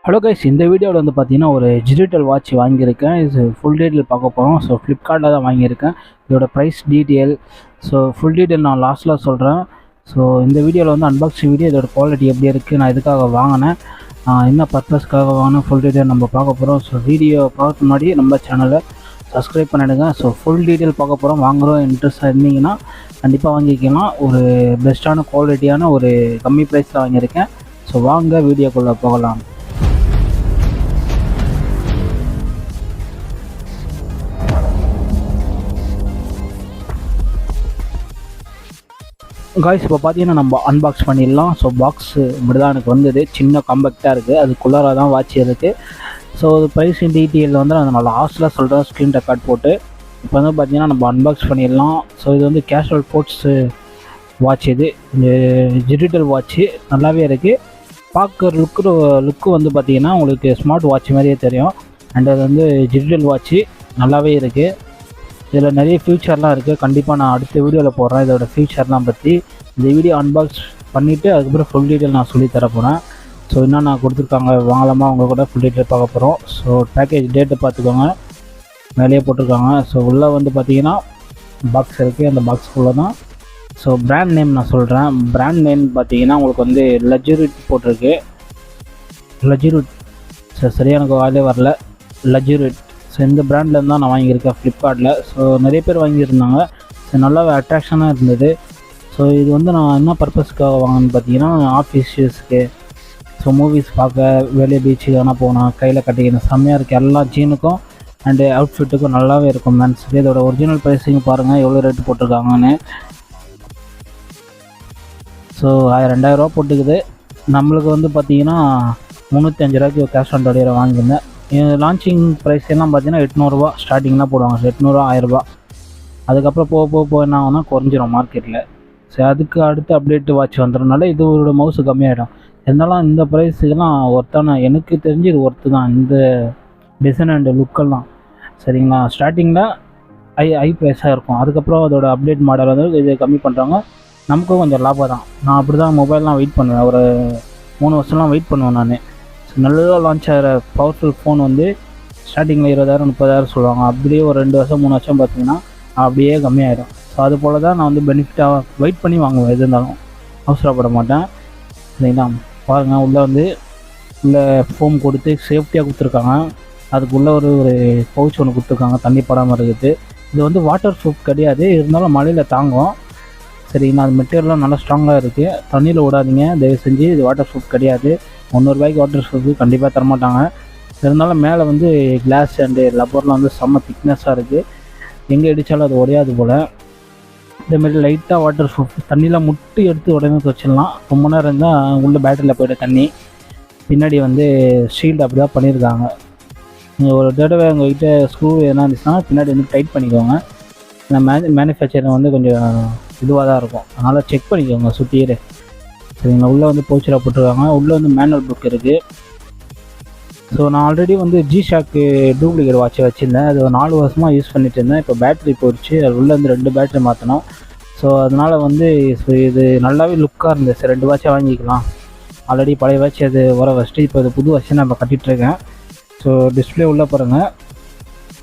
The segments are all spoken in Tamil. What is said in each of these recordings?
ஹலோ கைஸ், இந்த வீடியோவில் வந்து பார்த்தீங்கன்னா ஒரு டிஜிட்டல் வாட்ச் வாங்கியிருக்கேன். இது ஃபுல் டீட்டெயில் பார்க்க போகிறோம். ஸோ ஃப்ளிப்கார்ட்டில் தான் வாங்கியிருக்கேன். இதோட price detail, so full detail நான் லாஸ்ட்டில் சொல்கிறேன். ஸோ இந்த வீடியோவில் வந்து அன்பாக்சிங் வீடியோ, இதோட குவாலிட்டி எப்படி இருக்குது, நான் இதுக்காக வாங்கினேன், என்ன பர்பஸ்க்காக வாங்கினேன், ஃபுல் டீட்டெயில் நம்ம பார்க்க போகிறோம். ஸோ வீடியோ பார்க்க முன்னாடி நம்ம சேனலை சப்ஸ்கிரைப் பண்ணிவிடுங்க. ஸோ ஃபுல் டீட்டெயில் பார்க்க போகிறோம். வாங்குகிறோம் இன்ட்ரெஸ்ட்டாக இருந்தீங்கன்னா கண்டிப்பாக வாங்கிக்கலாம். ஒரு பெஸ்ட்டான குவாலிட்டியான ஒரு கம்மி ப்ரைஸில் வாங்கியிருக்கேன். ஸோ வாங்க வீடியோக்குள்ளே போகலாம். காய்ஸ், இப்போ பார்த்தீங்கன்னா நம்ம அன்பாக்ஸ் பண்ணிடலாம். ஸோ பாக்ஸு இப்படி தான் எனக்கு வந்தது. சின்ன காம்பேக்டாக இருக்குது, அதுக்குள்ளார தான் வாட்ச் இருக்குது. ஸோ அது ப்ரைஸ் டீட்டெயில் வந்து நான் லாஸ்ட்டில் சொல்கிறேன், ஸ்க்ரீன் ரெக்கார்ட் போட்டு. இப்போ வந்து பார்த்தீங்கன்னா நம்ம அன்பாக்ஸ் பண்ணிடலாம். ஸோ இது வந்து கேஷுவல் ஸ்போர்ட்ஸு வாட்ச். இது டிஜிட்டல் வாட்ச்சு நல்லாவே இருக்குது. பார்க்குற லுக்கு வந்து பார்த்திங்கன்னா உங்களுக்கு ஸ்மார்ட் வாட்ச் மாதிரியே தெரியும். அண்ட் அது வந்து டிஜிட்டல் வாட்ச்சு நல்லாவே இருக்குது. இதில் நிறைய ஃபியூச்சர்லாம் இருக்குது. கண்டிப்பாக நான் அடுத்த வீடியோவில் போடுறேன் இதோட ஃபியூச்சர்லாம் பற்றி. இந்த வீடியோ அன்பாக்ஸ் பண்ணிவிட்டு அதுக்கப்புறம் ஃபுல் டீட்டெயில் நான் சொல்லி தர போகிறேன். ஸோ என்னென்ன கொடுத்துருக்காங்க, வாங்கலாமா அவங்க கூட ஃபுல் டீட்டெயில் பார்க்க போகிறோம். ஸோ பேக்கேஜ் டேட்டை பார்த்துக்கோங்க, மேலேயே போட்டிருக்காங்க. ஸோ உள்ளே வந்து பார்த்தீங்கன்னா பாக்ஸ் இருக்குது. அந்த பாக்ஸுக்குள்ளே தான். ஸோ பிராண்ட் நேம் நான் சொல்கிறேன். பிராண்ட் நேம் பார்த்தீங்கன்னா உங்களுக்கு வந்து லக்ஸுரிட் போட்டிருக்கு. லக்ஸுரிட், சரியாக எனக்கு வாயிலே வரல. லக்ஸுரிட். ஸோ இந்த பிராண்ட்லேருந்து தான் நான் வாங்கியிருக்கேன் ஃப்ளிப்கார்ட்டில். ஸோ நிறைய பேர் வாங்கியிருந்தாங்க. ஸோ நல்லாவே அட்ராக்ஷனாக இருந்தது. ஸோ இது வந்து நான் என்ன பர்பஸ்க்காக வாங்கினேன்னு பார்த்தீங்கன்னா, ஆஃபீஸ் யூஸ்க்கு, ஸோ மூவிஸ் பார்க்க, வெளியே பீச்சுக்கு வேணால் போனால் கையில் கட்டிக்கணும், செம்மையாக இருக்குது. எல்லா ஜீனுக்கும் அண்டு அவுட்ஃபிட்டுக்கும் நல்லாவே இருக்கும் மேன்ஸுக்கு. இதோட ஒரிஜினல் ப்ரைஸிங் பாருங்கள் எவ்வளோ ரேட்டு போட்டிருக்காங்கன்னு. ஸோ 2000 போட்டுக்குது. நம்மளுக்கு வந்து பார்த்தீங்கன்னா 305 ரூபாய்க்கு கேஷ் ஆன் டெலிவரி வாங்கியிருந்தேன். லான்ச்சிங் ப்ரைஸ் எல்லாம் பார்த்தீங்கன்னா 800 ஸ்டார்டிங்லாம் போடுவாங்க. 800, 1000. அதுக்கப்புறம் போக என்ன ஆகும்னா குறைஞ்சிரும் மார்க்கெட்டில். சரி, அதுக்கு அடுத்து அப்டேட் வாட்ச் வந்துடுறதுனால இதோட மவுசு கம்மியாகிடும். இருந்தாலும் இந்த ப்ரைஸுக்கெல்லாம் ஒர்த்தான, எனக்கு தெரிஞ்சு இது ஒர்த்து தான். இந்த டிசைன் அண்ட் லுக்கெல்லாம் சரிங்களா. ஸ்டார்டிங்கில் ஹை ப்ரைஸாக இருக்கும். அதுக்கப்புறம் அதோட அப்டேட் மாடல் வந்து இது கம்மி பண்ணுறாங்க. நமக்கும் கொஞ்சம் லாபம் தான். நான் அப்படி தான் மொபைல்லாம் வெயிட் பண்ணுவேன். ஒரு 3 வருஷம்லாம் வெயிட் பண்ணுவேன் நான். ஸோ நல்லா லான்ச் ஆகிற பவர்ஃபுல் ஃபோன் வந்து ஸ்டார்டிங்கில் 20,000, 30,000 சொல்லுவாங்க. அப்படியே ஒரு 2 வருஷம் 3 வருஷம் பார்த்தீங்கன்னா அப்படியே கம்மியாயிடும். ஸோ அது போல் தான் நான் வந்து பெனிஃபிட்டாக வெயிட் பண்ணி வாங்குவேன். எது இருந்தாலும் அவசரப்பட மாட்டேன் சரிங்களா. பாருங்கள், உள்ளே வந்து உள்ளே ஃபோம் கொடுத்து சேஃப்டியாக கொடுத்துருக்காங்க. அதுக்குள்ளே ஒரு பவுச் ஒன்று கொடுத்துருக்காங்க தண்ணி படாமல் இருக்குது. இது வந்து வாட்டர் ப்ரூஃப் கிடையாது, இருந்தாலும் மழையில் தாங்கும் சரிங்களா. அது மெட்டீரியல்லாம் நல்லா ஸ்ட்ராங்காக இருக்குது. தண்ணியில் விடாதீங்க தயவு செஞ்சு. இது வாட்டர் ப்ரூஃப் கிடையாது. 300 ரூபாய்க்கு வாட்டர் ப்ரூஃப் கண்டிப்பாக தரமாட்டாங்க. இருந்தாலும் மேலே வந்து கிளாஸ் அண்டு லப்பர்லாம் வந்து செம்ம திக்னஸாக இருக்குது. எங்கே அடித்தாலும் அது உடையாது போல். இதேமாரி லைட்டாக வாட்டர் ப்ரூஃப். தண்ணியில் முட்டி எடுத்து உடனே வச்சிடலாம். ரொம்ப நேரம் இருந்தால் உள்ளே பேட்டரியில் போய்ட்டு தண்ணி. பின்னாடி வந்து ஷீல்டு அப்படி தான் பண்ணியிருக்காங்க. நீங்கள் ஒரு தடவை உங்கள்கிட்ட ஸ்க்ரூ எதனா இருந்துச்சுன்னா பின்னாடி வந்து டைட் பண்ணிக்கோங்க. இந்த மேனுஃபேக்சரிங் வந்து கொஞ்சம் இதுவாக தான் இருக்கும், அதனால் செக் பண்ணிக்கோங்க சுற்றியே சரிங்களா. உள்ளே வந்து பவுச்சில் போட்டிருக்காங்க. உள்ளே வந்து மேனுவல் புக் இருக்குது. ஸோ நான் ஆல்ரெடி வந்து ஜிஷாக்கு டூப்ளிகேட் வாட்ச் வச்சுருந்தேன். அது 4 வருஷமாக யூஸ் பண்ணிட்டு இருந்தேன். இப்போ பேட்ரி போயிடுச்சு. அது உள்ளே வந்து 2 பேட்ரி மாற்றணும். ஸோ அதனால் வந்து இது நல்லாவே லுக்காக இருந்துச்சு. 2 வாட்சை வாங்கிக்கலாம். ஆல்ரெடி பழைய வாட்ச் அது வர வச்சுட்டு இப்போ இது புது வாட்சை நான் இப்போ கட்டிகிட்ருக்கேன். ஸோ டிஸ்பிளே உள்ளே பாருங்கள்,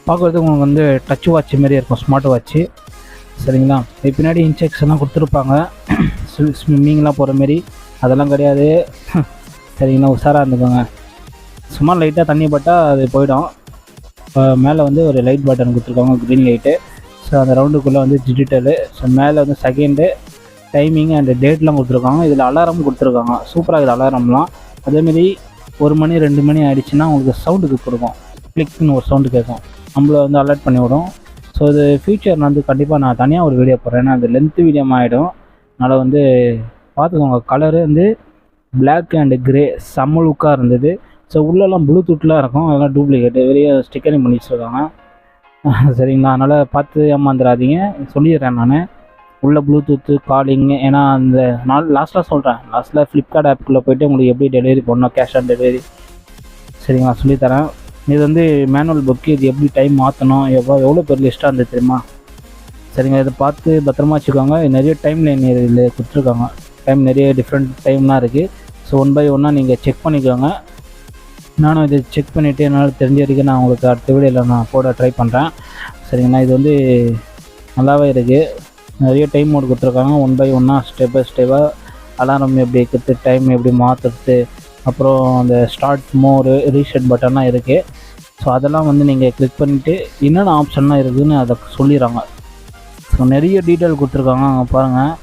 பார்க்குறதுக்கு உங்களுக்கு வந்து டச் வாட்ச் மாரி இருக்கும், ஸ்மார்ட் வாட்ச்சு சரிங்களா. பின்னாடி இன்ஸ்ட்ரக்ஷன்லாம் கொடுத்துருப்பாங்க, ஸ்விம்மிங்லாம் போகிற மாரி. அதெல்லாம் கிடையாது சரிங்களா. உஷாராக இருந்துக்கோங்க. சும்மா லைட்டாக தண்ணி பட்டால் அது போயிடும். மேலே வந்து ஒரு லைட் பட்டன் கொடுத்துருக்காங்க, க்ரீன் லைட்டு. ஸோ அந்த ரவுண்டுக்குள்ளே வந்து டிஜிட்டலு. ஸோ மேலே வந்து செகண்டு, டைமிங் அண்ட் டேட்லாம் கொடுத்துருக்காங்க. இதில் அலாரம் கொடுத்துருக்காங்க. சூப்பராக இருக்குது அலாரம்லாம். அதேமாரி 1 மணி 2 மணி ஆகிடுச்சின்னா உங்களுக்கு சவுண்டுக்கு கொடுக்கும், கிளிக்னு ஒரு சவுண்டு கேட்கும், நம்மளை வந்து அலர்ட் பண்ணி விடும். ஸோ இது ஃபியூச்சர் வந்து கண்டிப்பாக நான் தனியாக ஒரு வீடியோ போடுறேன். ஏன்னா அது லென்த்து வீடியோ ஆகிடும். அதனால் வந்து பார்த்துக்கோங்க. கலரு வந்து பிளாக் அண்டு கிரே செம்ம லுக்காக இருந்தது. ஸோ உள்ளெல்லாம் ப்ளூடூத்லாம் இருக்கும், அதெல்லாம் டூப்ளிகேட்டு, வெளியே ஸ்டிக்கரிங் பண்ணி வச்சுருக்காங்க சரிங்களா. அதனால் பார்த்து ஏமாந்துடாதீங்க, சொல்லிடுறேன் நான். உள்ள ப்ளூடூத்து, காலிங்கு. ஏன்னா அந்த லாஸ்ட்டில் சொல்கிறேன், லாஸ்ட்டில் ஃப்ளிப்கார்ட் ஆப்புக்குள்ளே போய்ட்டு உங்களுக்கு எப்படி டெலிவரி பண்ணணும், கேஷ் ஆன் டெலிவரி சரிங்களா சொல்லித்தரேன். இது வந்து மேனுவல் புக்கு. இது எப்படி டைம் மாற்றணும், எவ்வளோ பெரிய லிஸ்ட்டாக இருந்தது தெரியுமா சரிங்க. இதை பார்த்து பத்திரமா வச்சுக்கோங்க. நிறைய டைம் லைன் இதில் கொடுத்துருக்காங்க. டைம் நிறைய டிஃப்ரெண்ட் டைம்லாம் இருக்குது. ஸோ 1 by 1 நீங்கள் செக் பண்ணிக்கோங்க. நானும் இதை செக் பண்ணிவிட்டு என்னால் தெரிஞ்ச வரைக்கும் நான் உங்களுக்கு அடுத்த வீடியோவில் நான் போட ட்ரை பண்ணுறேன். சரிங்கண்ணா, இது வந்து நல்லாவே இருக்குது. நிறைய டைம் மோட் கொடுத்துருக்காங்க. 1 by 1 ஸ்டெப் பை ஸ்டெப்பாக அலாரம் எப்படி வைக்கிறது, டைம் எப்படி மாற்றுறது, அப்புறம் அந்த ஸ்டார்ட் மோடு, ரீசெட் பட்டன்லாம் இருக்குது. ஸோ அதெல்லாம் வந்து நீங்கள் கிளிக் பண்ணிவிட்டு என்னென்ன ஆப்ஷன்லாம் இருக்குதுன்னு அதை சொல்லிடுறாங்க. ஸோ நிறைய டீட்டெயில் கொடுத்துருக்காங்க அங்கே பாருங்கள்.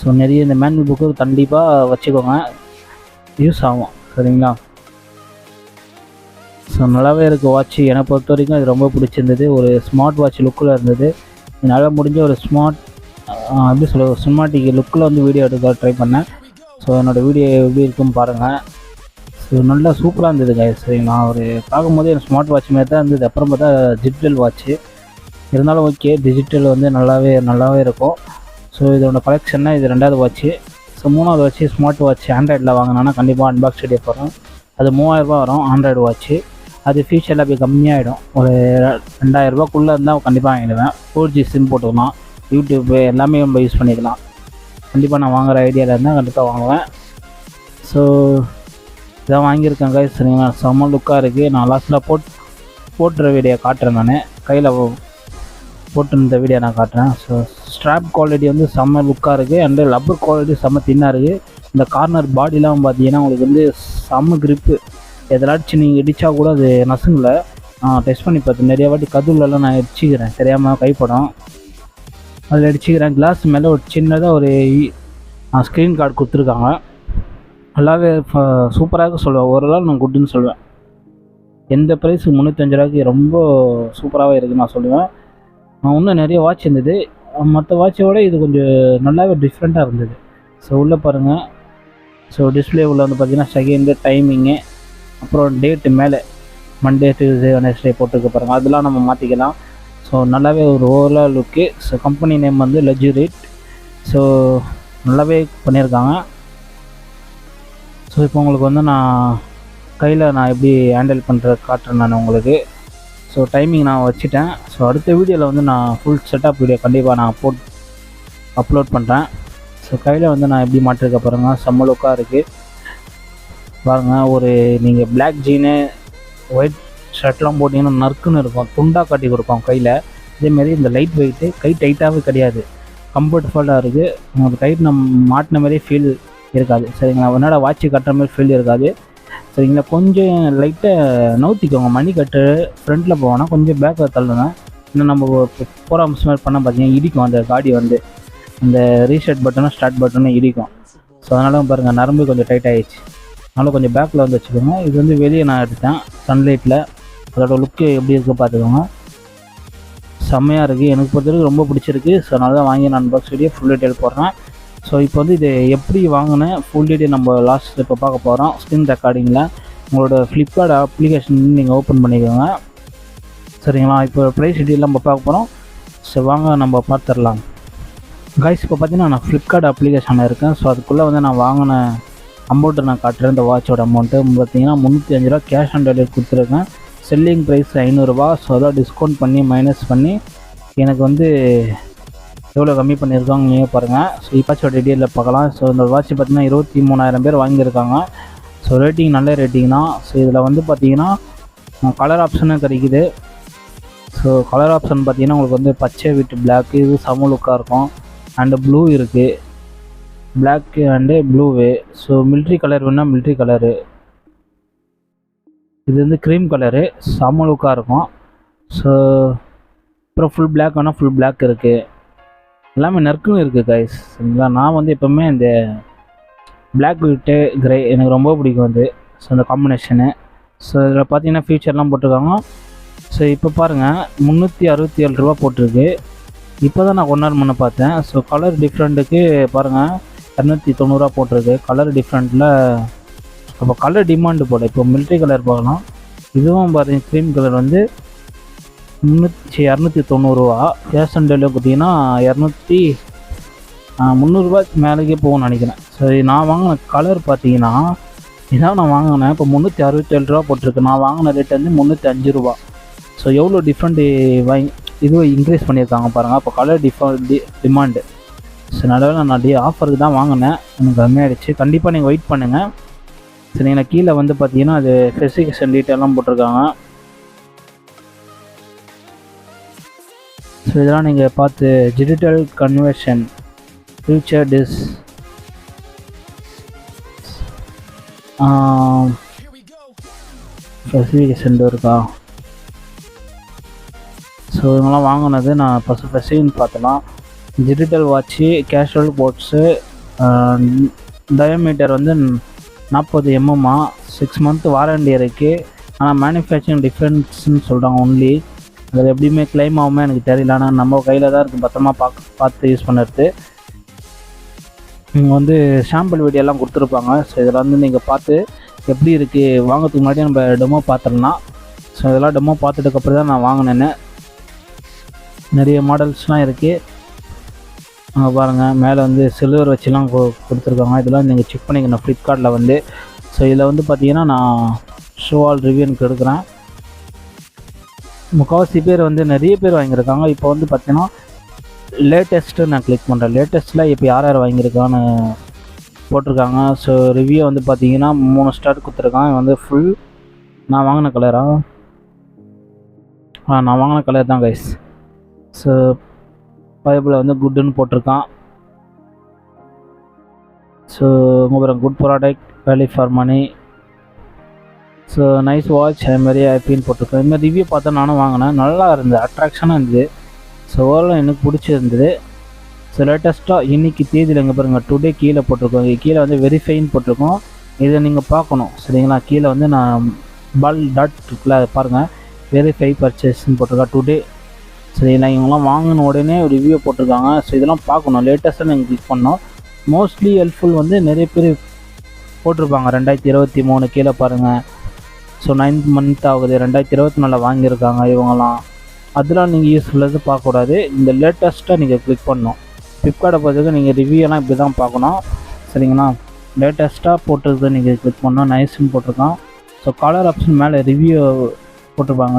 ஸோ நிறைய இந்த மேனுவல் புக்கு கண்டிப்பாக வச்சுக்கோங்க, யூஸ் ஆகும். சரிங்களா? ஸோ நல்லாவே இருக்குது வாட்ச். என்னை பொறுத்த வரைக்கும் அது ரொம்ப பிடிச்சிருந்தது. ஒரு ஸ்மார்ட் வாட்ச் லுக்கில் இருந்தது. என்னால் முடிஞ்ச ஒரு எப்படி சொல்ல, ஒரு சினிமாட்டிக் லுக்கில் வந்து வீடியோ எடுக்க ட்ரை பண்ணேன். ஸோ என்னோடய வீடியோ எப்படி இருக்குன்னு பாருங்கள். ஸோ நல்லா சூப்பராக இருந்ததுங்க. சரிங்களா? ஒரு பார்க்கும்போது எனக்கு ஸ்மார்ட் வாட்ச் மாதிரி தான் இருந்தது. அப்புறம் பார்த்தா டிஜிட்டல் வாட்ச்சு இருந்தாலும் ஓகே, டிஜிட்டல் வந்து நல்லாவே இருக்கும். ஸோ இதோட கலெக்ஷன்னா இது 2வது வாட்ச்சு. ஸோ 3வது வாட்ச்சு ஸ்மார்ட் வாட்ச் ஆண்ட்ராய்டில் வாங்கினோன்னா கண்டிப்பாக அன்பாக்ஸ் வீடியோ போகிறோம். அது 3000 வரும் ஆண்ட்ராய்டு வாட்ச்சு. அது ஃபியூச்சரில் அப்படி கம்மியாகிடும். ஒரு 2000 இருந்தால் கண்டிப்பாக வாங்கிடுவேன். 4G சிம் போட்டுக்கலாம், யூடியூப்பு எல்லாமே நம்ம யூஸ் பண்ணிக்கலாம். கண்டிப்பாக நான் வாங்குகிற ஐடியாவில் இருந்தால் கண்டிப்பாக வாங்குவேன். ஸோ இதான் வாங்கியிருக்கேன் கைஸ். சரிங்களா? செம்ம லுக்காக இருக்குது. நான் லாஸ்ட்டில் போட்டுற வீடியோ காட்டுறேன். நான் கையில் போட்டுருந்த வீடியோ நான் காட்டுறேன். ஸோ ஸ்ட்ராப் குவாலிட்டி வந்து செம்ம லுக்காக இருக்குது. அண்டு லப்பர் குவாலிட்டி செம்ம தின்னாக இருக்குது. இந்த கார்னர் பாடிலாம் பார்த்தீங்கன்னா உங்களுக்கு வந்து செம்ம கிரிப்பு. எதாச்சும் நீங்கள் இடித்தா கூட அது நசுங்கல. டெஸ்ட் பண்ணி பார்த்தேன். நிறையா வாட்டி கதுவுலலாம் நான் இடிச்சிக்கிறேன், தெரியாமல் கைப்படம் அதில் அடிச்சுக்கிறேன். கிளாஸ் மேலே ஒரு சின்னதாக ஒரு ஸ்க்ரீன் கார்டு கொடுத்துருக்காங்க. நல்லாவே சூப்பராக சொல்லுவேன். ஓரளவு நான் குட்டுன்னு சொல்லுவேன். எந்த ப்ரைஸு 305 ரொம்ப சூப்பராகவே இருக்குதுன்னு நான் சொல்லுவேன். இன்னும் நிறைய வாட்ச் இருந்தது. மற்ற வாட்சோட இது கொஞ்சம் நல்லாவே டிஃப்ரெண்ட்டாக இருந்தது. ஸோ உள்ளே பாருங்கள். ஸோ டிஸ்பிளே உள்ள வந்து பார்த்திங்கன்னா செகண்டு, டைமிங்கு, அப்புறம் டேட்டு மேலே மண்டே, டியூஸ்டே, வெனஸ்டே போட்டுக்க பாருங்கள். அதெல்லாம் நம்ம மாற்றிக்கலாம். ஸோ நல்லாவே ஒரு ஓவரால் லுக்கு. ஸோ கம்பெனி நேம் வந்து லக்ஸுரேட். ஸோ நல்லாவே பண்ணியிருக்காங்க. ஸோ இப்போ உங்களுக்கு வந்து நான் கையில் நான் எப்படி ஹேண்டில் பண்ணுறது காட்டுறேன் நான் உங்களுக்கு. ஸோ டைமிங் நான் வச்சுட்டேன். ஸோ அடுத்த வீடியோவில் வந்து நான் ஃபுல் செட்டப் வீடியோ கண்டிப்பாக நான் அப்லோட் பண்ணுறேன். ஸோ கையில் வந்து நான் எப்படி மாட்டிருக்க பாருங்கள். செம்ம லுக்காக இருக்குது பாருங்கள். ஒரு நீங்கள் பிளாக் ஜீனு, ஒயிட் ஷர்ட்லாம் போட்டிங்கன்னா நறுக்குன்னு இருக்கும், துண்டாக காட்டி கொடுப்போம் கையில். இதேமாரி இந்த லைட் வெயிட்டு, கை டைட்டாகவே கிடையாது, கம்ஃபர்டபுளாக இருக்குது. உங்களுக்கு டைட் நம்ம மாட்டின மாதிரியே ஃபீல் இருக்காது. சரிங்களா? என்னோட வாட்ச் கட்டுற மாதிரி ஃபீல் இருக்காது. சரிங்களா? கொஞ்சம் லைட்டாக நவுத்திக்கோங்க. மணி கட்டு ஃப்ரண்ட்டில் போவோன்னா கொஞ்சம் பேக்கில் தள்ளுங்க. இன்னும் நம்ம போகிற மாதிரி பண்ணால் பார்த்தீங்கன்னா இடிக்கும். அந்த காடி வந்து அந்த ரீசெட் பட்டனும் ஸ்டார்ட் பட்டனும் இடிக்கும். ஸோ அதனால பாருங்கள், நரம்பு கொஞ்சம் டைட் ஆகிடுச்சு. அதனால் கொஞ்சம் பேக்கில் வந்து வச்சுக்கோங்க. இது வந்து வெளியே நான் எடுத்தேன் சன்லைட்டில். அதோட லுக்கு எப்படி இருக்குது பார்த்துக்கோங்க. செம்மையாக இருக்குது. எனக்கு பொறுத்தவரைக்கும் ரொம்ப பிடிச்சிருக்கு. ஸோ அதனால தான் வாங்கி நான் அன்பாக்ஸ் வீடியோ ஃபுல் டீட்டெயில் போடுறேன். ஸோ இப்போ வந்து இது எப்படி வாங்கினேன் ஃபுல் டீட்டெயில் நம்ம லாஸ்ட் இப்போ பார்க்க போகிறோம். ஸ்க்ரீன் ரெக்கார்டிங்கில் உங்களோட ஃப்ளிப்கார்ட் அப்ளிகேஷன் நீங்கள் ஓப்பன் பண்ணிக்கோங்க. சரிங்களா? இப்போ ப்ரைஸ் டீட்டெயில் நம்ம பார்க்க போகிறோம். ஸோ வாங்க நம்ம பார்த்துடலாம் கைஸ். இப்போ பார்த்தீங்கன்னா நான் ஃப்ளிப்கார்ட் அப்ளிகேஷனில் இருக்கேன். ஸோ அதுக்குள்ளே வந்து நான் வாங்கின அமௌண்ட்டு நான் காட்டுறேன். இந்த வாட்சோட அமௌண்ட்டு பார்த்தீங்கன்னா 305 கேஷ் ஆன் டெலிவரி கொடுத்துருக்கேன். Selling price 500. ஸோ அதெல்லாம் டிஸ்கவுண்ட் பண்ணி மைனஸ் பண்ணி எனக்கு வந்து எவ்வளோ கம்மி பண்ணியிருக்காங்க நீங்கள் பாருங்கள். ஸோ வாட்சோட டீட்டெயிலில் பார்க்கலாம். ஸோ இந்த வாட்ச் பார்த்திங்கன்னா 23,000 பேர் வாங்கியிருக்காங்க. ஸோ ரேட்டிங் நல்ல ரேட்டிங் தான். ஸோ இதில் வந்து பார்த்திங்கன்னா கலர் ஆப்ஷனும் கிடைக்குது. ஸோ கலர் ஆப்ஷன் பார்த்திங்கன்னா உங்களுக்கு வந்து பச்சை விட்டு பிளாக்கு, இது செம லுக்காக இருக்கும். அண்டு ப்ளூ இருக்குது, black and blue. So military colour வேணால் மிலிட்ரி கலரு, இது வந்து க்ரீம் கலரு செம லுக்காக இருக்கும். ஸோ அப்புறம் ஃபுல் பிளாக் வேணால் ஃபுல் பிளாக் இருக்குது. எல்லாமே நறுக்குன்னு இருக்குது கைஸ். சரிங்களா? நான் வந்து எப்போவுமே இந்த பிளாக் விட்டு கிரே எனக்கு ரொம்ப பிடிக்கும் வந்து. ஸோ இந்த காம்பினேஷனு. ஸோ இதில் பார்த்தீங்கன்னா ஃபியூச்சர்லாம் போட்டிருக்காங்க. ஸோ இப்போ பாருங்கள் 367 போட்டிருக்கு. இப்போ தான் நான் கொண்டாடு முன்னே பார்த்தேன். ஸோ கலர் டிஃப்ரெண்ட்டுக்கு பாருங்கள் 290 போட்டிருக்கு. கலர் டிஃப்ரெண்ட்டில் அப்போ கலர் டிமாண்டு போட. இப்போ மிலிட்ரி கலர் பார்க்கலாம். இதுவும் பார்த்தீங்கன்னா க்ரீம் கலர் வந்து 290. கேஷ் ஆன் டெலிவரி பார்த்தீங்கன்னா 300 மேலேக்கே போகும்னு நினைக்கிறேன். சரி, நான் வாங்கின கலர் பார்த்தீங்கன்னா இதான் நான் வாங்கினேன். இப்போ 367 போட்டிருக்கு. நான் வாங்கின ரேட் வந்து 305. ஸோ எவ்வளோ டிஃப்ரெண்ட்டு இதுவும் இன்க்ரீஸ் பண்ணியிருக்காங்க பாருங்கள். அப்போ கலர் டிமாண்டு. ஸோ நல்லவேளை நான் ஆஃபருக்கு தான் வாங்கினேன், எனக்கு கம்மியாகிடுச்சு. கண்டிப்பாக நீங்கள் வெயிட் பண்ணுங்கள். சரிங்களா. கீழே வந்து பார்த்தீங்கன்னா அது ஸ்பெசிஃபிகேஷன் டீட்டெயிலாம் போட்டிருக்காங்க. ஸோ இதெல்லாம் நீங்கள் பார்த்து டிஜிட்டல் கன்வர்ஷன் ஃபியூச்சர் டிஸ் ஸ்பெசிஃபிகேஷன் இருக்கா. ஸோ இவங்கெல்லாம் வாங்கினது நான் ஃபஸ்ட்டு பார்த்தலாம். டிஜிட்டல் வாட்ச்சு, கேஷுவல் போட்ஸு, டயோமீட்டர் வந்து 40 mm, 6 month வாரண்டி இருக்குது. ஆனால் மேனுஃபேக்சரிங் டிஃப்ரென்ஸ்ன்னு சொல்கிறாங்க ஒன்லி. அதில் எப்படியுமே கிளைம் ஆகுமே எனக்கு தெரியல. ஆனால் நம்ம கையில் தான் இருக்குது பத்திரமா பார்த்து யூஸ் பண்ணுறது. இங்கே வந்து சாம்பிள் வீடியோலாம் கொடுத்துருப்பாங்க. ஸோ இதில் வந்து நீங்கள் பார்த்து எப்படி இருக்குது வாங்கிறதுக்கு முன்னாடி நம்ம டெமோ பார்த்துடலாம். ஸோ இதெல்லாம் டெமோ பார்த்துட்டுக்கப்புறம் தான் நான் வாங்கினேன்னு. நிறைய மாடல்ஸ்லாம் இருக்குது. அங்கே பாருங்கள் மேலே வந்து சில்வர் வச்சுலாம் கொடுத்துருக்காங்க. இதெல்லாம் நீங்கள் செக் பண்ணிக்கணும் ஃப்ளிப்கார்ட்டில் வந்து. ஸோ இதில் வந்து பார்த்தீங்கன்னா நான் ஷோ ஆல் ரிவ்யூனுக்கு எடுக்கிறேன். முக்கால்வாசி பேர் வந்து நிறைய பேர் வாங்கியிருக்காங்க. இப்போ வந்து பார்த்தீங்கன்னா லேட்டஸ்ட்டு நான் கிளிக் பண்ணுறேன். லேட்டஸ்ட்டில் இப்போ யார் யார் வாங்கியிருக்கான்னு போட்டிருக்காங்க. ஸோ ரிவ்யூ வந்து பார்த்தீங்கன்னா 3 ஸ்டார் கொடுத்துருக்கான். வந்து ஃபுல் நான் வாங்கின கலரா? நான் வாங்கின கலர் தான் கைஸ். ஸோ பைபிளில் வந்து குட்டுன்னு போட்டிருக்கான். ஸோ உங்கள் good product, value for money. So nice watch, அதுமாதிரி ஹாப்பின்னு போட்டிருக்கேன். இதுமாதிரி ரிவ்யூ பார்த்தா நானும் வாங்கினேன். நல்லா இருந்தது, அட்ராக்ஷனாக இருந்தது. ஸோ ஓரளவு எனக்கு பிடிச்சிருந்தது. ஸோ லேட்டஸ்ட்டாக இன்றைக்கி தேதியில் எங்கே பாருங்கள் டுடே கீழே போட்டிருக்கோம். கீழே வந்து வெரிஃபைன்னு போட்டிருக்கோம். இதை நீங்கள் பார்க்கணும் சரிங்களா. கீழே வந்து நான் பால் டாட் இருக்குல்ல அதை பாருங்கள், வெரிஃபை பர்ச்சேஸ்ன்னு போட்டிருக்கா டுடே. சரிங்களா. இவங்கெல்லாம் வாங்கின உடனே ரிவ்யூ போட்டிருக்காங்க. ஸோ இதெல்லாம் பார்க்கணும். லேட்டஸ்ட்டாக நீங்கள் கிளிக் பண்ணோம். மோஸ்ட்லி ஹெல்ப்ஃபுல் வந்து நிறைய பேர் போட்டிருப்பாங்க. 2023 கீழே பாருங்கள். ஸோ 9 month ஆகுது, 2024 வாங்கியிருக்காங்க இவங்கெல்லாம். அதெல்லாம் நீங்கள் யூஸ்ஃபுல்லாக பார்க்கக்கூடாது. இந்த லேட்டஸ்ட்டாக நீங்கள் கிளிக் பண்ணணும். ஃப்ளிப்கார்ட்டை பொறுத்தவரைக்கும் நீங்கள் ரிவ்யூலாம் இப்படி தான் பார்க்கணும் சரிங்களா. லேட்டஸ்ட்டாக போட்டிருக்கிறது நீங்கள் கிளிக் பண்ணணும். நைஸ்ன்னு போட்டிருக்கான். ஸோ கலர் ஆப்ஷன் மேலே ரிவ்யூ போட்டிருப்பாங்க.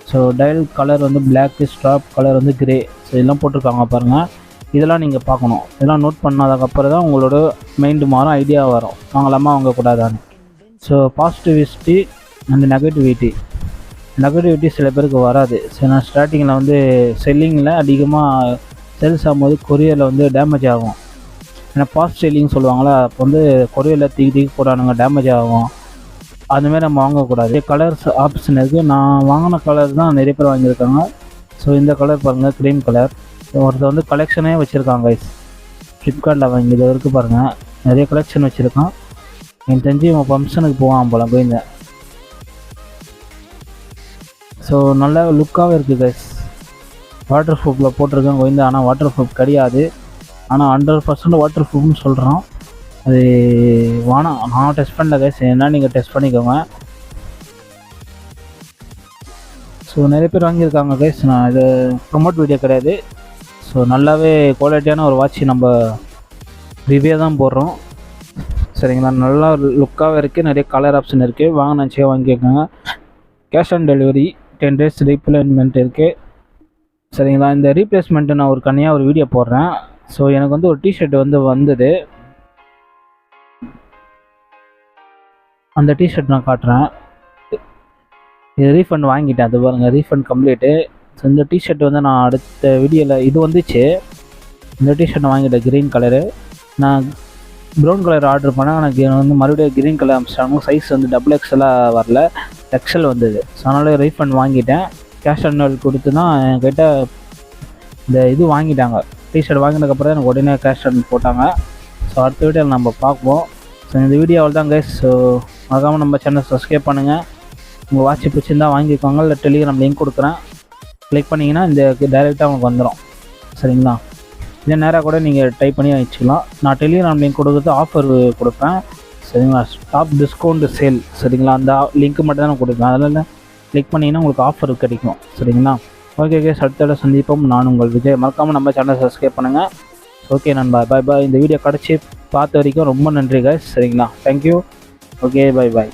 ஸோ டயல் கலர் வந்து பிளாக்கு, ஸ்ட்ராப் கலர் வந்து கிரே. ஸோ இதெல்லாம் போட்டிருக்காங்க பாருங்கள். இதெல்லாம் நீங்கள் பார்க்கணும். இதெல்லாம் நோட் பண்ணாததுக்கப்புறம் தான் உங்களோட மைண்டு மாறும், ஐடியா வரும் வாங்கலாமா வாங்கக்கூடாதான்னு. ஸோ பாசிட்டிவிட்டி அண்ட் நெகட்டிவிட்டி சில பேருக்கு வராது. ஸோ நான் ஸ்டார்டிங்கில் வந்து செல்லிங்கில் அதிகமாக சேல்ஸ் ஆகும்போது கொரியரில் வந்து டேமேஜ் ஆகும். ஏன்னா பாஸ்ட் செல்லிங் சொல்லுவாங்களா, அப்போ வந்து கொரியரில் தூக்கி போடானுங்க, டேமேஜ் ஆகும். அதுமாரி நம்ம வாங்கக்கூடாது. கலர்ஸ் ஆப்ஷன் இருக்குது. நான் வாங்கின கலர் தான் நிறைய பேர் வாங்கியிருக்காங்க. ஸோ இந்த கலர் பாருங்கள், க்ரீன் கலர். ஒருத்தர் வந்து கலெக்ஷனே வச்சுருக்காங்க கைஸ். ஃப்ளிப்கார்ட்டில் வாங்கி இது வரைக்கும் பாருங்கள் நிறைய கலெக்ஷன் வச்சுருக்கான். எனக்கு தெரிஞ்சு இவன் ஃபங்க்ஷனுக்கு போவான் போல கோயிந்த. ஸோ நல்ல லுக்காகவே இருக்குது கைஸ். வாட்டர் ப்ரூஃபில் போட்டிருக்கேன் கோயிந்த. ஆனால் வாட்டர் ப்ரூஃப் கிடையாது. ஆனால் 100% வாட்டர் ப்ரூஃப்னு சொல்கிறான். அது வேணாம், நான் டெஸ்ட் பண்ணல கைஸ். என்ன நீங்கள் டெஸ்ட் பண்ணிக்கோங்க. ஸோ நிறைய பேர் வாங்கியிருக்காங்க கைஸ். நான் இது ப்ரொமோட் வீடியோ கிடையாது. ஸோ நல்லாவே குவாலிட்டியான ஒரு வாட்ச் நம்ம ரிவ்யூ தான் போடுறோம் சரிங்களா. நல்லா லுக்காகவே இருக்குது. நிறைய கலர் ஆப்ஷன் இருக்குது. வாங்கினாச்சியாக வாங்கிக்கோங்க. Cash on delivery, 10 days replacement இருக்குது சரிங்களா. இந்த ரீப்ளேஸ்மெண்ட்டு நான் ஒரு வீடியோ போடுறேன். ஸோ எனக்கு வந்து ஒரு டிஷர்ட் வந்து வந்தது. அந்த டிஷர்ட் நான் காட்டுறேன். இது ரீஃபண்ட் வாங்கிட்டேன். அது பாருங்கள், ரீஃபண்ட் கம்ப்ளீட்டு. ஸோ இந்த டிஷர்ட் வந்து நான் அடுத்த வீடியோவில் இது வந்துச்சு. இந்த டிஷர்ட் வாங்கிட்டேன் க்ரீன் கலரு. நான் ப்ரௌன் கலர் ஆர்டர் பண்ணேன். எனக்கு வந்து மறுபடியும் க்ரீன் கலர் அமிச்சிட்டாங்க. சைஸ் வந்து XXL வரல, XL வந்தது. ஸோ அதனால் ரீஃபண்ட் வாங்கிட்டேன். கேஷ் ஆன் டெலிவரி கொடுத்து தான் என்கிட்ட இந்த இது வாங்கிட்டாங்க. டிஷர்ட் வாங்கினதுக்கப்புறம் தான் எனக்கு உடனே கேஷ் ஆன் போட்டாங்க. ஸோ அடுத்த வீடியோவில் நம்ம பார்ப்போம். ஸோ இந்த வீடியோவில் தான் கைஸ். ஸோ மறக்காமல் நம்ம சேனல் சப்ஸ்கிரைப் பண்ணுங்கள். உங்கள் வாட்ச் பிடிச்சிருந்தால் வாங்கிக்கோங்க. இல்லை டெலிகிராம் லிங்க் கொடுக்குறேன், கிளிக் பண்ணிங்கன்னா இந்த டைரெக்டாக உங்களுக்கு வந்துடும் சரிங்களா. இதே நேராக கூட நீங்கள் டைப் பண்ணி வச்சுக்கலாம். நான் டெலிகிராம் லிங்க் கொடுக்குறது ஆஃபர் கொடுப்பேன் சரிங்களா. டாப் டிஸ்கவுண்ட் சேல் சரிங்களா. அந்த லிங்க் மட்டும் தான் நான் கொடுப்பேன். அதனால் கிளிக் பண்ணிங்கன்னா உங்களுக்கு ஆஃபர் கிடைக்கும் சரிங்களா. ஓகே கேஸ், அடுத்த சந்திப்போம். நான் உங்கள் விஜய். மறக்காமல் நம்ம சேனலை சப்ஸ்கிரைப் பண்ணுங்கள். ஓகே நண்பா, பாய் பாய். இந்த வீடியோ கிடச்சி பார்த்த வரைக்கும் ரொம்ப நன்றி கைஸ் சரிங்களா. தேங்க்யூ. ஓகே, பாய் பாய்.